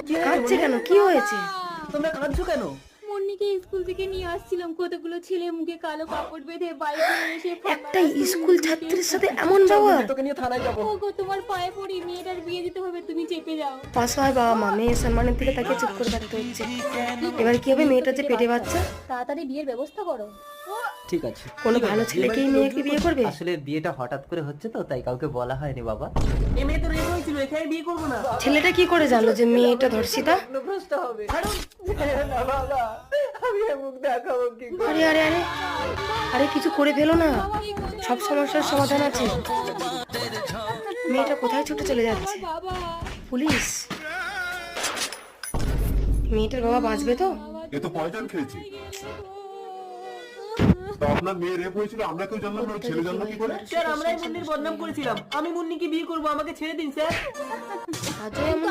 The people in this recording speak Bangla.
কাঁদছে কেন? কি হয়েছে? তোমরা কাঁদছো কেন? মুন্নিকে স্কুল থেকে নিয়ে আসছিলাম, কতগুলো ছেলে মুখে কালো কাপড় বেঁধে বাইকে এসে একটা স্কুল ছাত্রীর সাথে এমন ব্যবহার? তোকে নিয়ে থানায় যাবো। ওগো তোমার পায়ে পড়ি, মেয়েটার বিয়ে দিতে হবে, তুমি চেপে যাও। পাশায় বাবা মা, মেয়ে সম্মানের দিকে তাকে চুপ করে থাকতে হচ্ছে। এবার কি হবে? মেয়েটা যে পেটে বাচ্চা। তাড়াতাড়ি বিয়ের ব্যবস্থা করো। ঠিক আছে। কোনো ভালো ছেলেকেই মেয়েকে বিয়ে করবে? আসলে বিয়েটা হঠাৎ করে হচ্ছে তো, তাই কাউকে বলা হয়নি বাবা। এই মেয়ে তো রেপ হয়েছিল, এখানে বিয়ে করবো না। ছেলেটা কি করে জানলো যে মেয়েটা ধর্ষিতা? ভ্রষ্ট হবে। না বাবা, আমি মুখ দেখাবো কি করে? আরে আরে আরে আরে কিছু করে ফেলো না, সব সমস্যার সমাধান আছে। মেয়েটা কোথায় ছুটে চলে যাচ্ছে? বাবা, পুলিশ। মেয়েটার বাবা বাঁচবে তো? এ তো পয়জন খেয়েছে। তো আপনার মেয়ে রেপ হয়েছিল, আমরা কেউ জানলাম না, ওর ছেলে জানলো কি করে? স্যার, আমরাই মুন্নির বদনাম করেছিলাম। আমি মুন্নিকে বিয়ে করবো, আমাকে ছেড়ে দিন স্যার। আজও এমন